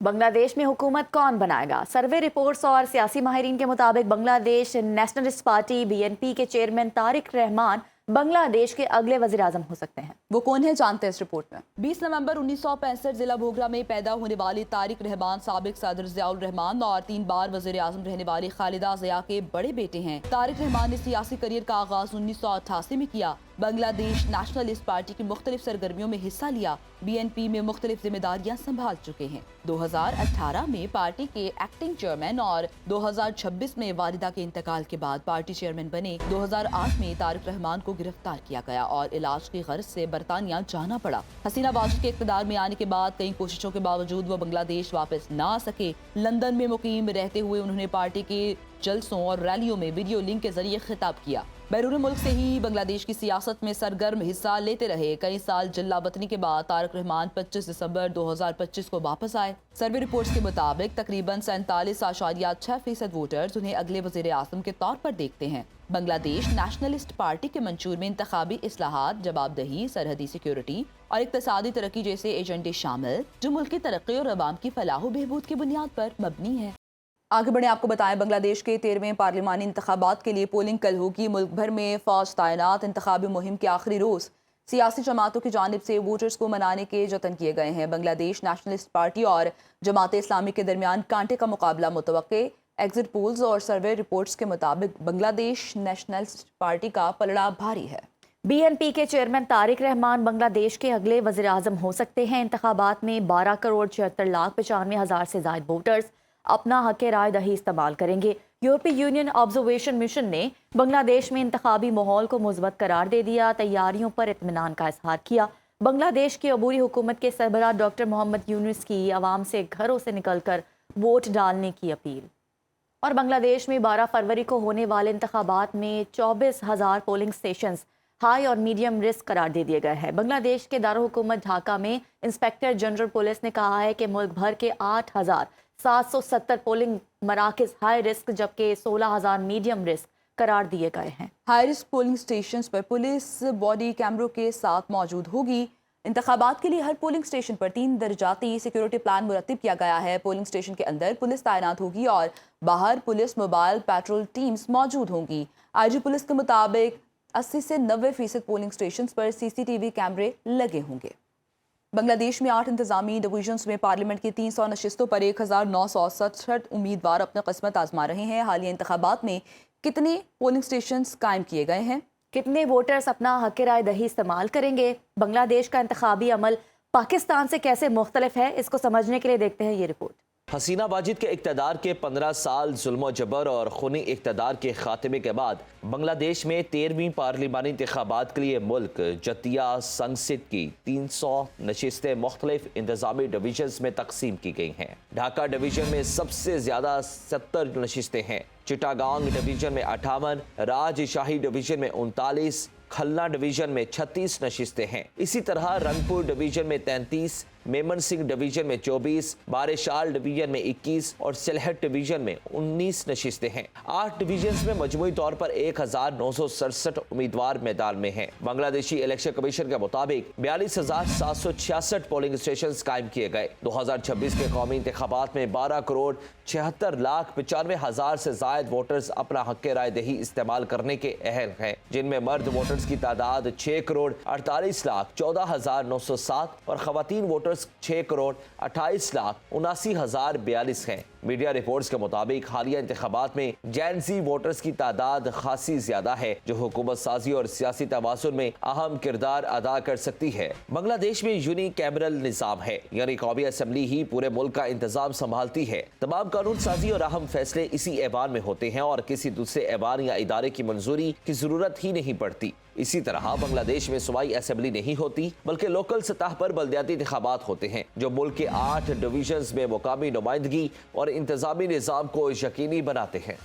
बांग्लादेश में हुकूमत कौन बनाएगा? सर्वे रिपोर्ट्स और सियासी माहिरीन के मुताबिक बांग्लादेश नेशनलिस्ट पार्टी BNP के चेयरमैन तारिक रहमान बांग्लादेश के अगले वज़ीर आज़म हो सकते हैं। वो कौन है जानते हैं इस रिपोर्ट में। 20 नवंबर 1965 जिला भोगरा में पैदा होने वाले तारिक रहमान साबिक सदर ज़ियाउर रहमान और 3 बार वज़ीर आज़म रहने वाली खालिदा ज़िया के बड़े बेटे हैं। तारिक रहमान ने सियासी करियर का आगाज 1988 में किया। बांग्लादेश नेशनलिस्ट पार्टी की मुख्तलिफ सरगर्मियों में हिस्सा लिया। BNP में मुख्तलिफ जिम्मेदारियां संभाल चुके हैं। 2018 में पार्टी के एक्टिंग चेयरमैन और 2026 में वालिदा के इंतकाल के बाद पार्टी चेयरमैन बने। 2008 में तारिक रहमान को गिरफ्तार किया गया और इलाज की गर्ज से बरतानिया जाना पड़ा। हसीना वाजिद के इक़्तिदार में आने के बाद कई कोशिशों के बावजूद वो बांग्लादेश वापस न आ सके। लंदन में मुकीम रहते हुए उन्होंने पार्टी के जलसों और रैलियों में वीडियो लिंक के जरिए खिताब किया। बैरून मुल्क से ही बांग्लादेश की सियासत में सरगर्म हिस्सा लेते रहे। कई साल जिला वतनी के बाद तारिक रहमान 25 दिसंबर 2025 को वापस आए। सर्वे रिपोर्ट्स के मुताबिक तकरीबन 47.6% वोटर्स उन्हें अगले वज़ीर आज़म के तौर पर देखते हैं। बांग्लादेश नेशनलिस्ट पार्टी के मंशूर में इंतखाबी इस्लाहात, जवाबदेही, सरहदी सिक्योरिटी और इक़्तिसादी तरक्की जैसे एजेंडे शामिल, जो मुल्क की तरक्की और अवाम की फलाह व बहबूद की बुनियाद पर मबनी है। आगे बढ़े आपको बताएं, बांग्लादेश के 13वें पार्लिमानी इंतखाबात के लिए पोलिंग कल होगी। मुल्क भर में फौज तैनात। इंतखाबी मुहिम के आखिरी रोज सियासी जमातों की जानिब से वोटर्स को मनाने के जतन किए गए हैं। बांग्लादेश नेशनलिस्ट पार्टी और जमात इस्लामी के दरमियान कांटे का मुकाबला मुतवक्के। एग्जिट पोल्स और सर्वे रिपोर्ट्स के मुताबिक बांग्लादेश नेशनलिस्ट पार्टी का पलड़ा भारी है। BNP के चेयरमैन तारिक रहमान बांग्लादेश के अगले वज़ीर आज़म हो सकते हैं। इंतखाबात में 12,76,95,000 से ज़ायद वोटर्स अपना हक़ राय दही इस्तेमाल करेंगे। यूरोपीय यूनियन ऑब्जर्वेशन मिशन ने बांग्लादेश में इंतखाबी माहौल को मुस्बत करार दे दिया। तैयारियों पर इत्मीनान का इजहार किया। बांग्लादेश की अबूरी हुकूमत के सरबराह डॉक्टर मोहम्मद यूनुस की आवाम से घरों से निकलकर वोट डालने की अपील। और बांग्लादेश में 12 फरवरी को होने वाले इंतखाबात में 24,000 पोलिंग स्टेशंस हाई और मीडियम रिस्क करार दे दिए गए हैं। बांग्लादेश के दारुल-हुकूमत ढाका में इंस्पेक्टर जनरल पुलिस ने कहा है कि मुल्क भर के 8,770 पोलिंग मराकज़ हाई रिस्क जबकि 16,000 मीडियम रिस्क करार दिए गए हैं। हाई रिस्क पोलिंग स्टेशंस पर पुलिस बॉडी कैमरों के साथ मौजूद होगी। इंतखाबात के लिए हर पोलिंग स्टेशन पर 3 दर्जाती सिक्योरिटी प्लान मुरत्तिब किया गया है। पोलिंग स्टेशन के अंदर पुलिस तैनात होगी और बाहर पुलिस मोबाइल पेट्रोल टीम्स मौजूद होंगी। IG पुलिस के मुताबिक 80 से 90% पोलिंग स्टेशन पर CCTV कैमरे लगे होंगे। बांग्लादेश में 8 इंतजामी डिवीजन्स में पार्लियामेंट की 300 नशिस्तों पर 1967 उम्मीदवार अपनी किस्मत आजमा रहे हैं। हालिया इंतखाबात में कितने पोलिंग स्टेशन कायम किए गए हैं, कितने वोटर्स अपना हक़ राय दही इस्तेमाल करेंगे, बांग्लादेश का इंतखाबी अमल पाकिस्तान से कैसे मुख्तलिफ है, इसको समझने के लिए देखते हैं ये रिपोर्ट। हसीना वाजिद के इक़्तिदार के 15 साल जुल्म जबर और खूनी इक़्तिदार के खात्मे के बाद बांग्लादेश में 13वीं पार्लिमानी इंतखाबात के लिए मुल्क जतिया संसद की 300 नशिस्तें मुख्तलिफ इंतजामी डिवीजन्स में तकसीम की गई हैं। ढाका डिवीजन में सबसे ज़्यादा 70 नशिस्तें हैं। चिटागांग डिवीजन में 58, राजशाही डिवीजन में 39, खलना डिवीजन में 36 नशिस्तें हैं। इसी तरह रंगपुर डिवीजन में 33, मेमन सिंह डिवीजन में 24, बारेशाल डिवीजन में 21 और सिलहट डिवीजन में 19 नशिस्तें हैं। 8 डिवीजन में मजमूई तौर पर 1,967 उम्मीदवार मैदान में हैं। बांग्लादेशी इलेक्शन कमीशन के मुताबिक 42,766 पोलिंग स्टेशन कायम किए गए। 2026 के कौमी इंतखाबात में 12,76,95,000 से जायद वोटर्स अपना हक़ राय दही इस्तेमाल करने के अहल हैं, जिनमें मर्द वोटर्स की तादाद 6,48,14,907 और खवातीन वोटर्स 6,28,79,042 हैं। मीडिया रिपोर्ट्स के मुताबिक हालिया इंतखाबात में जैनजी वोटर्स की तादाद खासी ज्यादा है, जो हुकूमत साजी और सियासी तवाज़ुन में अहम किरदार अदा कर सकती है। बांग्लादेश में यूनिकैमरल निज़ाम है, यानी कौमी असम्बली ही पूरे मुल्क का इंतजाम संभालती है। तमाम कानून साजी और अहम फैसले इसी ऐवान में होते हैं और किसी दूसरे ऐवान या इदारे की मंजूरी की जरूरत ही नहीं पड़ती। इसी तरह बांग्लादेश में सूबाई असम्बली नहीं होती, बल्कि लोकल सतह पर बल्दियाती इंतखाबात होते हैं, जो मुल्क के 8 डिवीजन्स में मुकामी नुमाइंदगी और इंतजामी निज़ाम को यकीनी बनाते हैं।